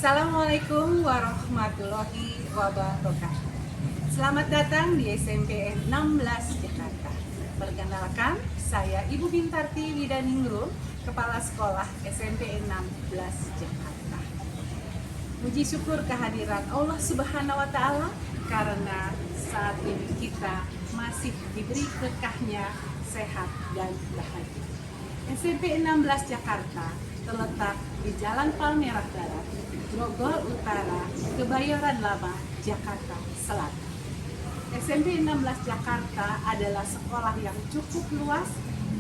Assalamualaikum warahmatullahi wabarakatuh. Selamat datang di SMP 16 Jakarta. Perkenalkan, saya Ibu Bintarti Widaningrum, Kepala Sekolah SMP 16 Jakarta. Puji syukur kehadiran Allah Subhanahu wa Ta'ala karena saat ini kita masih diberi berkahnya, sehat dan bahagia. SMP 16 Jakarta terletak di Jalan Palmerah Barat, Grogol Utara, Kebayoran Lama, Jakarta Selatan. SMP 16 Jakarta adalah sekolah yang cukup luas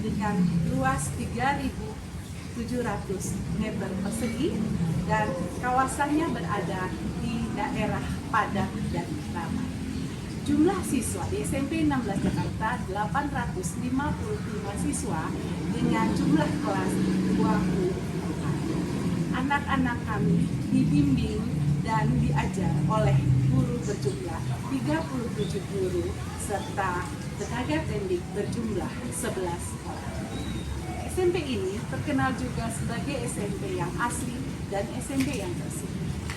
dengan luas 3.700 meter persegi dan kawasannya berada di daerah padat dan ramai. Jumlah siswa di SMP 16 Jakarta 855 siswa dengan jumlah kelas 20. Anak-anak kami dibimbing dan diajar oleh guru berjumlah 37 guru serta tenaga pendidik berjumlah 11 orang. SMP ini terkenal juga sebagai SMP yang asli dan SMP yang bersih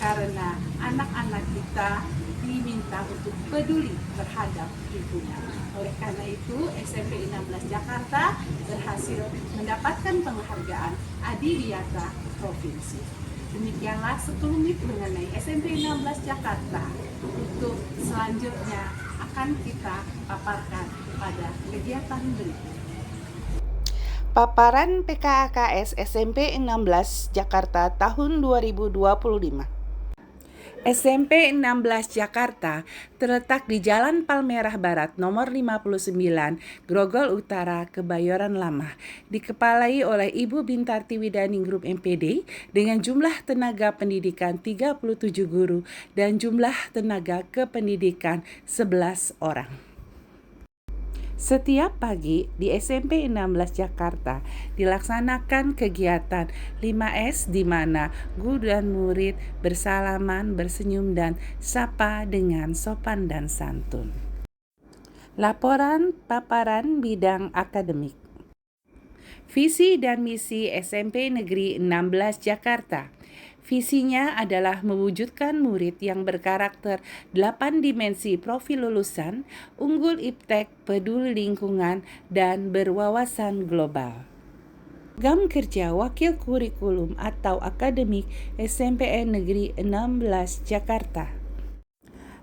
karena anak-anak kita diminta untuk peduli terhadap lingkungan. Oleh karena itu, SMP 16 Jakarta berhasil mendapatkan penghargaan Adiwiyata Provinsi. Demikianlah sekelumit mengenai SMP 16 Jakarta. Untuk selanjutnya akan kita paparkan pada kegiatan berikut. Paparan PKAKS SMP 16 Jakarta tahun 2025. SMP 16 Jakarta terletak di Jalan Palmerah Barat nomor 59, Grogol Utara, Kebayoran Lama, dikepalai oleh Ibu Bintarti Widaningrum MPD dengan jumlah tenaga pendidikan 37 guru dan jumlah tenaga kependidikan 11 orang. Setiap pagi di SMP 16 Jakarta dilaksanakan kegiatan 5S di mana guru dan murid bersalaman, bersenyum dan sapa dengan sopan dan santun. Laporan paparan bidang akademik. Visi dan misi SMP Negeri 16 Jakarta. Visinya adalah mewujudkan murid yang berkarakter 8 dimensi profil lulusan, unggul iptek, peduli lingkungan, dan berwawasan global. Program kerja wakil kurikulum atau akademik SMPN Negeri 16 Jakarta.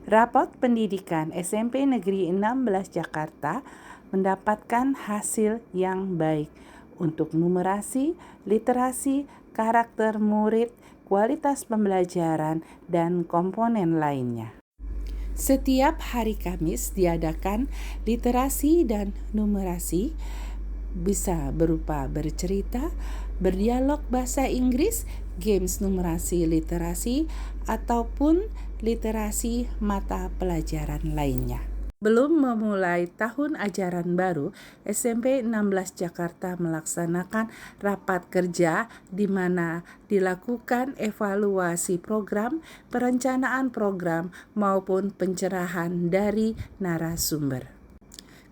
Rapot pendidikan SMP Negeri 16 Jakarta mendapatkan hasil yang baik untuk numerasi, literasi, karakter murid, kualitas pembelajaran, dan komponen lainnya. Setiap hari Kamis diadakan literasi dan numerasi, bisa berupa bercerita, berdialog bahasa Inggris, games numerasi literasi, ataupun literasi mata pelajaran lainnya. Belum memulai tahun ajaran baru, SMP 16 Jakarta melaksanakan rapat kerja di mana dilakukan evaluasi program, perencanaan program, maupun pencerahan dari narasumber.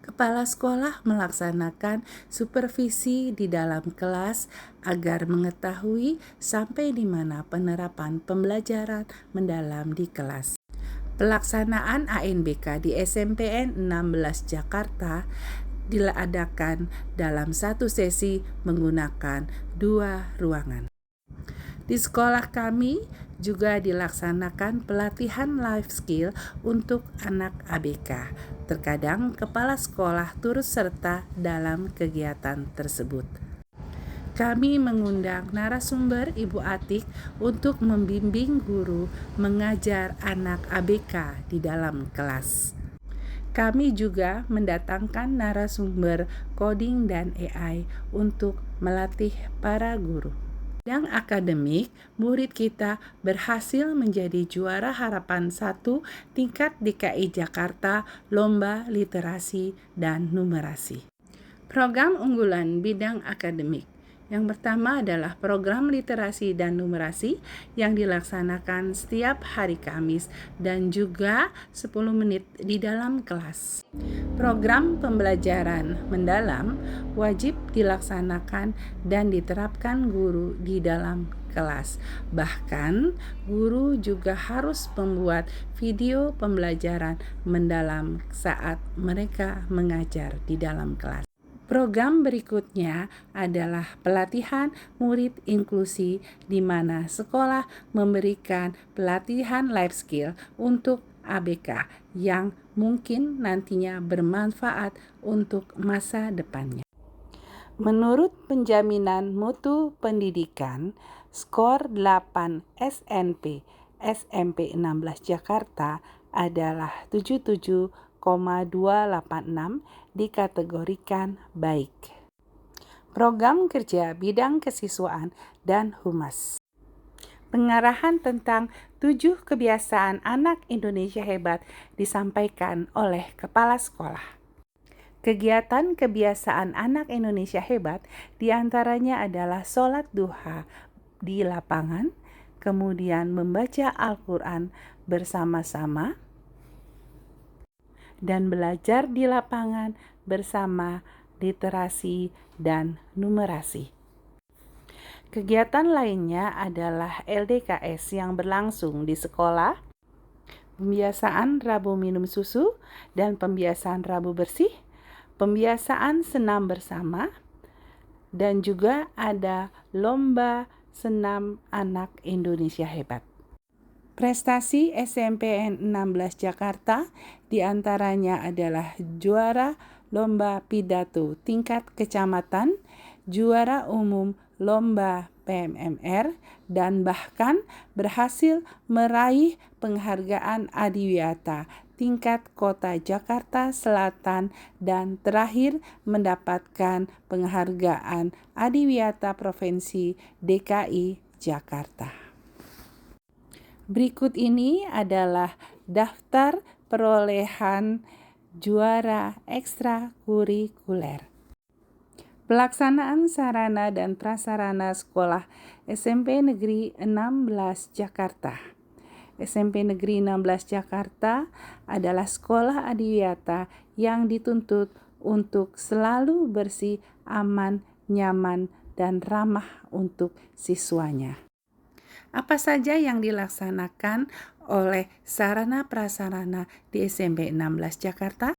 Kepala sekolah melaksanakan supervisi di dalam kelas agar mengetahui sampai di mana penerapan pembelajaran mendalam di kelas. Pelaksanaan ANBK di SMPN 16 Jakarta diadakan dalam satu sesi menggunakan 2 ruangan. Di sekolah kami juga dilaksanakan pelatihan life skill untuk anak ABK. Terkadang kepala sekolah turut serta dalam kegiatan tersebut. Kami mengundang narasumber Ibu Atik untuk membimbing guru mengajar anak ABK di dalam kelas. Kami juga mendatangkan narasumber coding dan AI untuk melatih para guru. Bidang akademik, murid kita berhasil menjadi juara harapan 1 tingkat DKI Jakarta Lomba Literasi dan Numerasi. Program unggulan bidang akademik. Yang pertama adalah program literasi dan numerasi yang dilaksanakan setiap hari Kamis dan juga 10 menit di dalam kelas. Program pembelajaran mendalam wajib dilaksanakan dan diterapkan guru di dalam kelas. Bahkan, guru juga harus membuat video pembelajaran mendalam saat mereka mengajar di dalam kelas. Program berikutnya adalah pelatihan murid inklusi di mana sekolah memberikan pelatihan life skill untuk ABK yang mungkin nantinya bermanfaat untuk masa depannya. Menurut penjaminan mutu pendidikan, skor 8 SNP SMP 16 Jakarta adalah 77,286 dikategorikan baik. Program kerja bidang kesiswaan dan humas. Pengarahan tentang 7 kebiasaan anak Indonesia hebat disampaikan oleh kepala sekolah. Kegiatan kebiasaan anak Indonesia hebat diantaranya adalah sholat duha di lapangan, kemudian membaca Al-Quran bersama-sama, dan belajar di lapangan bersama literasi dan numerasi. Kegiatan lainnya adalah LDKS yang berlangsung di sekolah, pembiasaan Rabu minum susu dan pembiasaan Rabu bersih, pembiasaan senam bersama, dan juga ada lomba senam anak Indonesia hebat. Prestasi SMPN 16 Jakarta diantaranya adalah juara lomba pidato tingkat kecamatan, juara umum lomba PMMR, dan bahkan berhasil meraih penghargaan Adiwiyata tingkat kota Jakarta Selatan dan terakhir mendapatkan penghargaan Adiwiyata Provinsi DKI Jakarta. Berikut ini adalah daftar perolehan juara ekstrakurikuler. Pelaksanaan sarana dan prasarana sekolah SMP Negeri 16 Jakarta. SMP Negeri 16 Jakarta adalah sekolah adiwiyata yang dituntut untuk selalu bersih, aman, nyaman, dan ramah untuk siswanya. Apa saja yang dilaksanakan oleh sarana prasarana di SMP 16 Jakarta?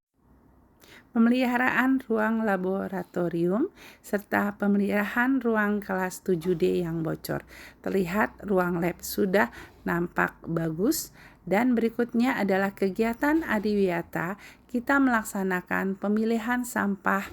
Pemeliharaan ruang laboratorium serta pemeliharaan ruang kelas 7D yang bocor. Terlihat ruang lab sudah nampak bagus. Dan berikutnya adalah kegiatan adiwiyata. Kita melaksanakan pemilihan sampah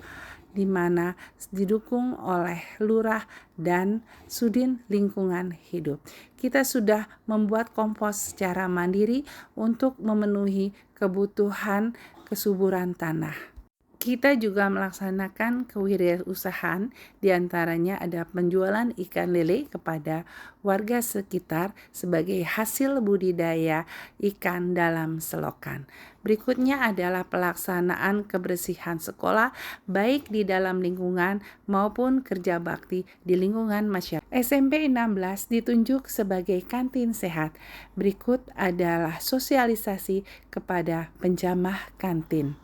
di mana didukung oleh lurah dan sudin lingkungan hidup. Kita sudah membuat kompos secara mandiri untuk memenuhi kebutuhan kesuburan tanah. Kita juga melaksanakan kewirausahaan, diantaranya ada penjualan ikan lele kepada warga sekitar sebagai hasil budidaya ikan dalam selokan. Berikutnya adalah pelaksanaan kebersihan sekolah baik di dalam lingkungan maupun kerja bakti di lingkungan masyarakat. SMP 16 ditunjuk sebagai kantin sehat. Berikut adalah sosialisasi kepada penjamah kantin.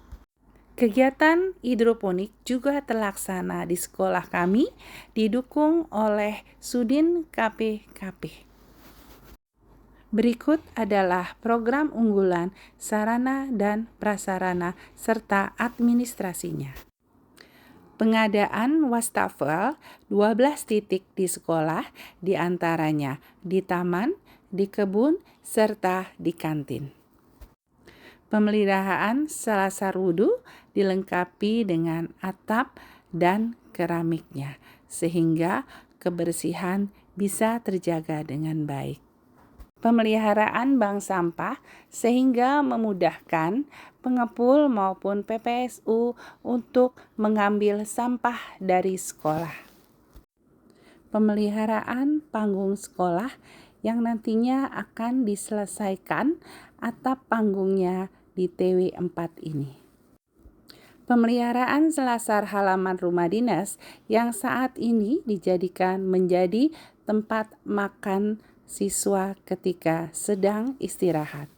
Kegiatan hidroponik juga terlaksana di sekolah kami, didukung oleh Sudin KPKP. Berikut adalah program unggulan sarana dan prasarana serta administrasinya. Pengadaan wastafel 12 titik di sekolah, diantaranya di taman, di kebun, serta di kantin. Pemeliharaan selasar wudhu dilengkapi dengan atap dan keramiknya, sehingga kebersihan bisa terjaga dengan baik. Pemeliharaan bank sampah sehingga memudahkan pengepul maupun PPSU untuk mengambil sampah dari sekolah. Pemeliharaan panggung sekolah yang nantinya akan diselesaikan atap panggungnya di TW 4 ini. Pemeliharaan selasar halaman rumah dinas yang saat ini dijadikan menjadi tempat makan siswa ketika sedang istirahat.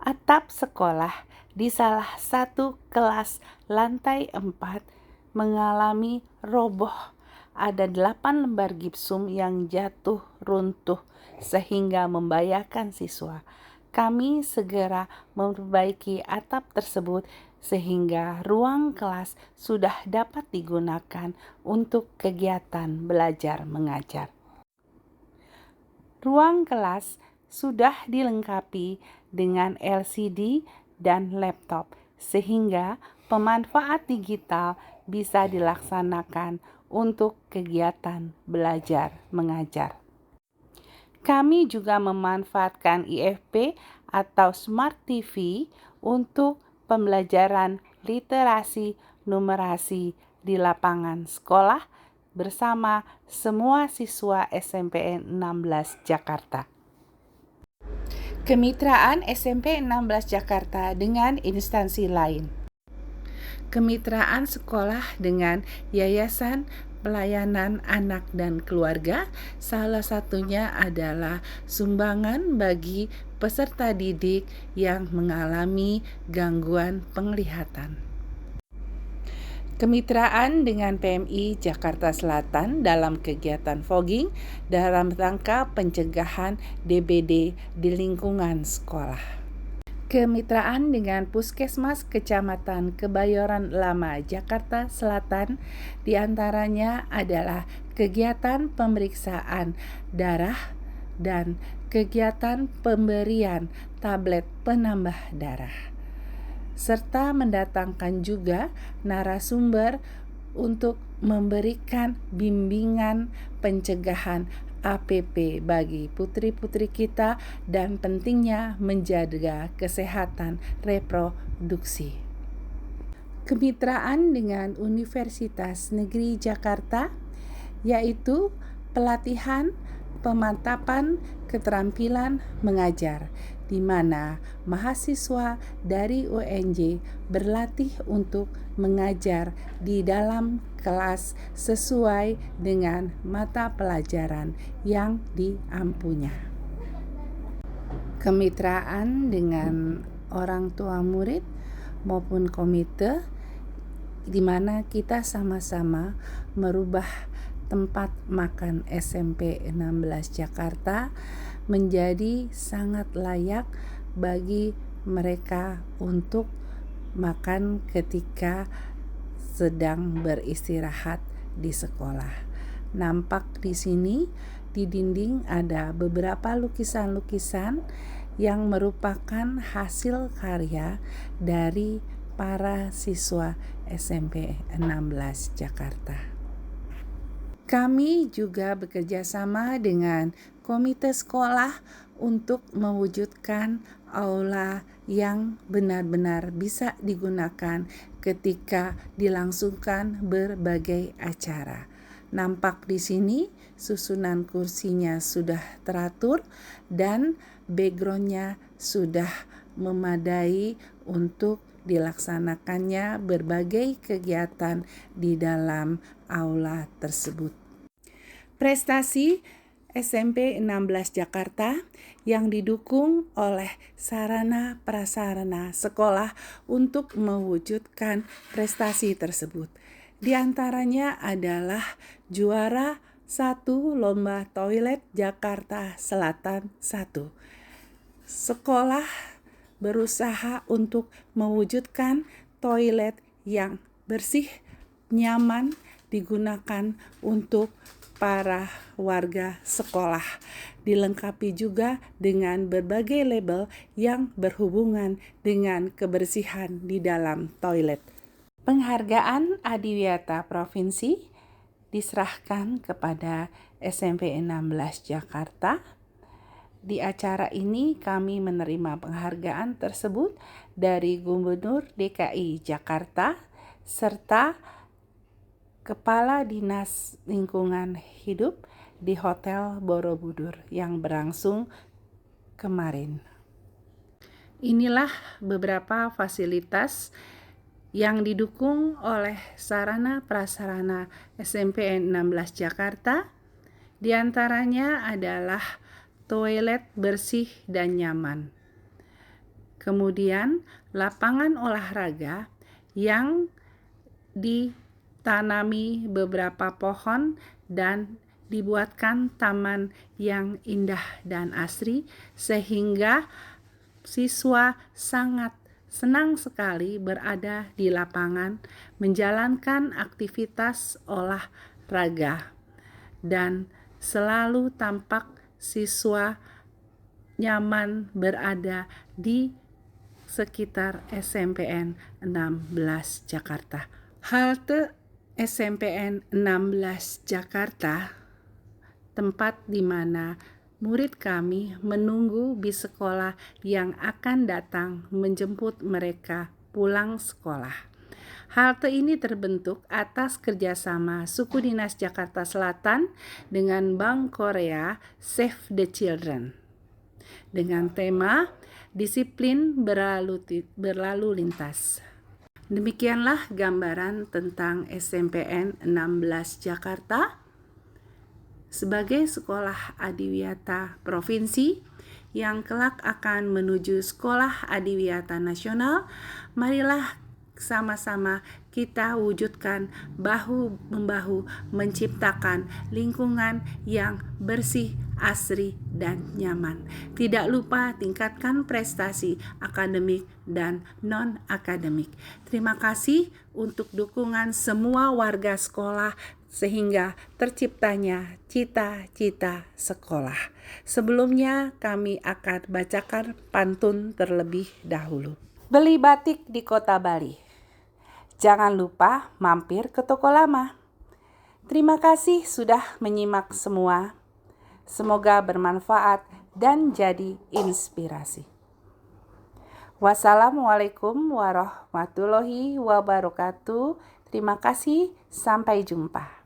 Atap sekolah di salah satu kelas lantai 4 mengalami roboh. Ada 8 lembar gipsum yang jatuh runtuh sehingga membahayakan siswa. Kami segera memperbaiki atap tersebut sehingga ruang kelas sudah dapat digunakan untuk kegiatan belajar mengajar. Ruang kelas sudah dilengkapi dengan LCD dan laptop sehingga pemanfaat digital bisa dilaksanakan untuk kegiatan belajar mengajar. Kami juga memanfaatkan IFP atau Smart TV untuk pembelajaran literasi numerasi di lapangan sekolah bersama semua siswa SMPN 16 Jakarta. Kemitraan SMP 16 Jakarta dengan instansi lain. Kemitraan sekolah dengan Yayasan Pelayanan Anak dan Keluarga, salah satunya adalah sumbangan bagi peserta didik yang mengalami gangguan penglihatan. Kemitraan dengan PMI Jakarta Selatan dalam kegiatan fogging dalam rangka pencegahan DBD di lingkungan sekolah. Kemitraan dengan Puskesmas Kecamatan Kebayoran Lama Jakarta Selatan diantaranya adalah kegiatan pemeriksaan darah dan kegiatan pemberian tablet penambah darah, serta mendatangkan juga narasumber untuk memberikan bimbingan pencegahan APP bagi putri-putri kita dan pentingnya menjaga kesehatan reproduksi. Kemitraan dengan Universitas Negeri Jakarta yaitu pelatihan pemantapan keterampilan mengajar, di mana mahasiswa dari UNJ berlatih untuk mengajar di dalam kelas sesuai dengan mata pelajaran yang diampunya. Kemitraan dengan orang tua murid maupun komite, di mana kita sama-sama merubah tempat makan SMP 16 Jakarta menjadi sangat layak bagi mereka untuk makan ketika sedang beristirahat di sekolah. Nampak di sini di dinding ada beberapa lukisan-lukisan yang merupakan hasil karya dari para siswa SMP 16 Jakarta. Kami juga bekerja sama dengan komite sekolah untuk mewujudkan aula yang benar-benar bisa digunakan ketika dilangsungkan berbagai acara. Nampak di sini susunan kursinya sudah teratur dan backgroundnya sudah memadai untuk dilaksanakannya berbagai kegiatan di dalam aula tersebut. Prestasi SMP 16 Jakarta yang didukung oleh sarana prasarana sekolah untuk mewujudkan prestasi tersebut. Di antaranya adalah juara 1 Lomba Toilet Jakarta Selatan 1. Sekolah berusaha untuk mewujudkan toilet yang bersih, nyaman, digunakan untuk para warga sekolah. Dilengkapi juga dengan berbagai label yang berhubungan dengan kebersihan di dalam toilet. Penghargaan Adiwiyata Provinsi diserahkan kepada SMP 16 Jakarta. Di acara ini kami menerima penghargaan tersebut dari Gubernur DKI Jakarta serta Kepala Dinas Lingkungan Hidup di Hotel Borobudur yang berlangsung kemarin. Inilah beberapa fasilitas yang didukung oleh sarana prasarana SMPN 16 Jakarta. Di antaranya adalah toilet bersih dan nyaman. Kemudian lapangan olahraga yang ditanami beberapa pohon dan dibuatkan taman yang indah dan asri sehingga siswa sangat senang sekali berada di lapangan menjalankan aktivitas olahraga dan selalu tampak siswa nyaman berada di sekitar SMPN 16 Jakarta. Halte SMPN 16 Jakarta, tempat di mana murid kami menunggu bis sekolah yang akan datang menjemput mereka pulang sekolah. Halte ini terbentuk atas kerjasama Suku Dinas Jakarta Selatan dengan Bank Korea Save the Children dengan tema disiplin berlalu lintas. Demikianlah gambaran tentang SMPN 16 Jakarta sebagai sekolah adiwiyata provinsi yang kelak akan menuju sekolah adiwiyata nasional. Marilah sama-sama kita wujudkan bahu-membahu menciptakan lingkungan yang bersih, asri, dan nyaman. Tidak lupa tingkatkan prestasi akademik dan non-akademik. Terima kasih untuk dukungan semua warga sekolah sehingga terciptanya cita-cita sekolah. Sebelumnya kami akan bacakan pantun terlebih dahulu. Beli batik di Kota Bali. Jangan lupa mampir ke toko lama. Terima kasih sudah menyimak semua. Semoga bermanfaat dan jadi inspirasi. Wassalamualaikum warahmatullahi wabarakatuh. Terima kasih, sampai jumpa.